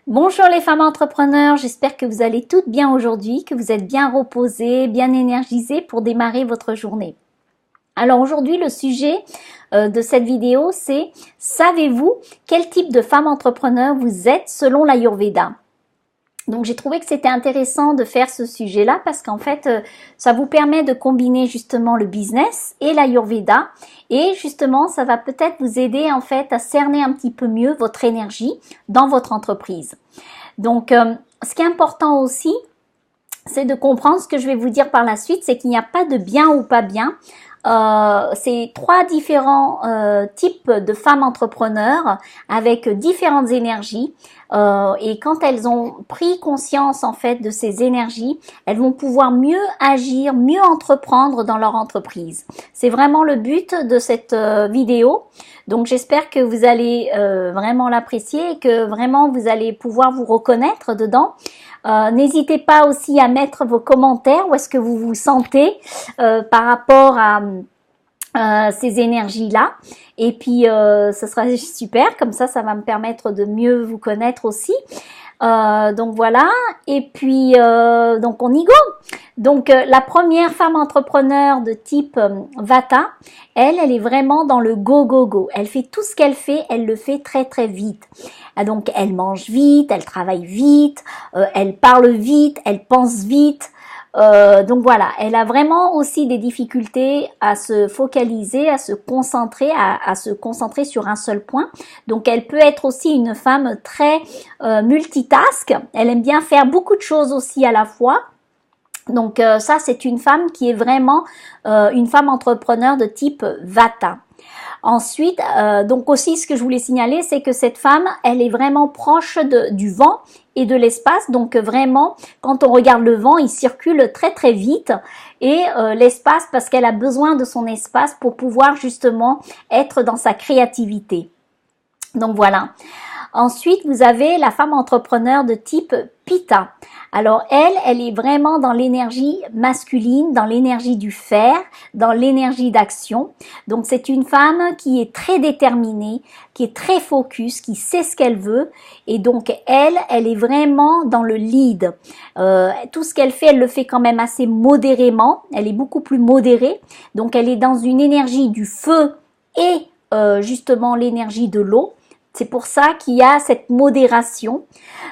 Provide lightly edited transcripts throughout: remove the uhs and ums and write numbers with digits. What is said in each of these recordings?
Bonjour les femmes entrepreneurs, j'espère que vous allez toutes bien aujourd'hui, que vous êtes bien reposées, bien énergisées pour démarrer votre journée. Alors aujourd'hui, le sujet de cette vidéo, c'est savez-vous quel type de femme entrepreneur vous êtes selon l'Ayurveda? Donc j'ai trouvé que c'était intéressant de faire ce sujet-là parce qu'en fait, ça vous permet de combiner justement le business et l'Ayurveda et justement, ça va peut-être vous aider en fait à cerner un petit peu mieux votre énergie dans votre entreprise. Donc, ce qui est important aussi, c'est de comprendre ce que je vais vous dire par la suite, c'est qu'il n'y a pas de bien ou pas bien. C'est trois différents types de femmes entrepreneurs avec différentes énergies et quand elles ont pris conscience en fait de ces énergies, elles vont pouvoir mieux agir, mieux entreprendre dans leur entreprise. C'est vraiment le but de cette vidéo. Donc j'espère que vous allez vraiment l'apprécier et que vraiment vous allez pouvoir vous reconnaître dedans. N'hésitez pas aussi à mettre vos commentaires, où est-ce que vous vous sentez par rapport à ces énergies-là. Et puis, ce sera super, comme ça va me permettre de mieux vous connaître aussi. Donc voilà, et puis donc on y go. Donc la première femme entrepreneur de type Vata, elle est vraiment dans le go go go. Elle fait tout ce qu'elle fait, elle le fait très très vite. Donc elle mange vite, elle travaille vite, elle parle vite, elle pense vite. Donc voilà, elle a vraiment aussi des difficultés à se focaliser, à se concentrer, à se concentrer sur un seul point. Donc elle peut être aussi une femme très multitask. Elle aime bien faire beaucoup de choses aussi à la fois. Donc ça, c'est une femme qui est vraiment une femme entrepreneur de type Vata. Ensuite, donc aussi ce que je voulais signaler, c'est que cette femme, elle est vraiment proche du vent et de l'espace. Donc vraiment, quand on regarde le vent, il circule très très vite et l'espace, parce qu'elle a besoin de son espace pour pouvoir justement être dans sa créativité. Donc voilà. Ensuite, vous avez la femme entrepreneur de type Pitta. Alors elle est vraiment dans l'énergie masculine, dans l'énergie du faire, dans l'énergie d'action. Donc c'est une femme qui est très déterminée, qui est très focus, qui sait ce qu'elle veut. Et donc elle est vraiment dans le lead. Tout ce qu'elle fait, elle le fait quand même assez modérément. Elle est beaucoup plus modérée. Donc elle est dans une énergie du feu et justement l'énergie de l'eau. C'est pour ça qu'il y a cette modération,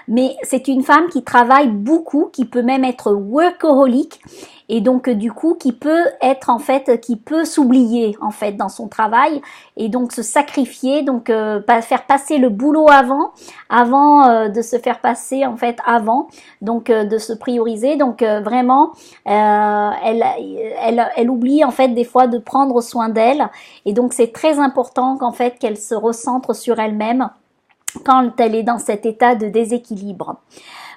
mais c'est une femme qui travaille beaucoup, qui peut même être workaholic et donc du coup qui peut être en fait, qui peut s'oublier en fait dans son travail et donc se sacrifier, donc faire passer le boulot avant de se faire passer en fait avant, donc de se prioriser. Donc vraiment, elle oublie en fait des fois de prendre soin d'elle et donc c'est très important qu'en fait qu'elle se recentre sur elle-même quand elle est dans cet état de déséquilibre.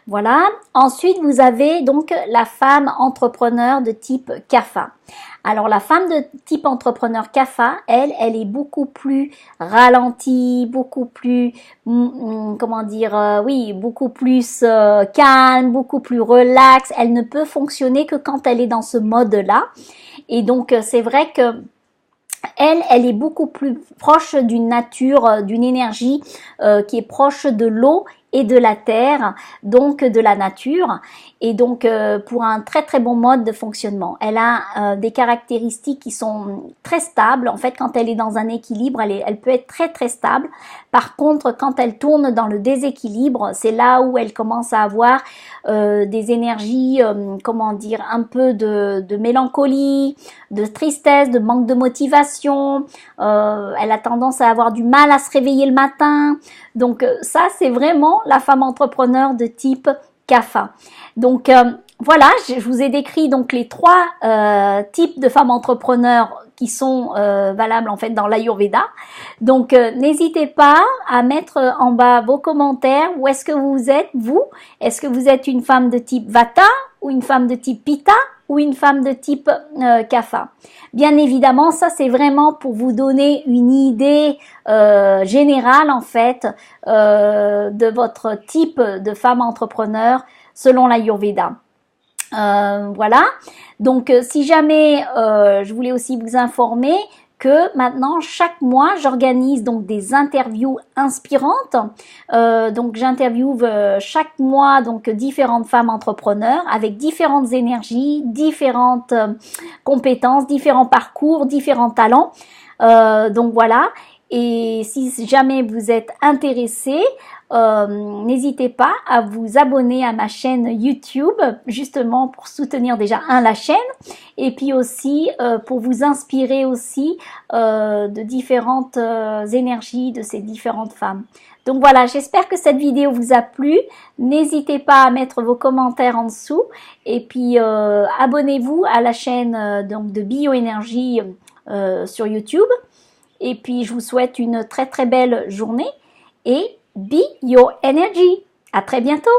Voilà. Ensuite, vous avez donc la femme entrepreneur de type Kapha. Alors, la femme de type entrepreneur Kapha, elle est beaucoup plus ralentie, beaucoup plus, comment dire, oui, beaucoup plus calme, beaucoup plus relaxe. Elle ne peut fonctionner que quand elle est dans ce mode-là. Et donc, c'est vrai que elle est beaucoup plus proche d'une nature, d'une énergie qui est proche de l'eau et de la terre, donc de la nature, et donc pour un très très bon mode de fonctionnement. Elle a des caractéristiques qui sont très stables. En fait, quand elle est dans un équilibre, elle peut être très très stable. Par contre, quand elle tourne dans le déséquilibre, c'est là où elle commence à avoir des énergies, comment dire, un peu de mélancolie, de tristesse, de manque de motivation. Elle a tendance à avoir du mal à se réveiller le matin. Donc ça, c'est vraiment la femme entrepreneur de type Kapha. Donc voilà, je vous ai décrit donc les trois types de femmes entrepreneurs qui sont valables en fait dans l'Ayurveda. Donc n'hésitez pas à mettre en bas vos commentaires. Où est-ce que vous êtes, vous? Est-ce que vous êtes une femme de type Vata ou une femme de type Pitta ou une femme de type Kapha? Bien évidemment, ça c'est vraiment pour vous donner une idée générale en fait de votre type de femme entrepreneur selon l'Ayurveda. Voilà, donc si jamais je voulais aussi vous informer que maintenant chaque mois j'organise donc des interviews inspirantes. Donc j'interviewe chaque mois donc différentes femmes entrepreneurs avec différentes énergies, différentes compétences, différents parcours, différents talents. Donc voilà. Et si jamais vous êtes intéressé, n'hésitez pas à vous abonner à ma chaîne YouTube, justement pour soutenir déjà la chaîne, et puis aussi pour vous inspirer aussi de différentes énergies de ces différentes femmes. Donc voilà, j'espère que cette vidéo vous a plu. N'hésitez pas à mettre vos commentaires en dessous, et puis abonnez-vous à la chaîne donc de Bioénergie sur YouTube. Et puis, je vous souhaite une très très belle journée et be your energy. À très bientôt.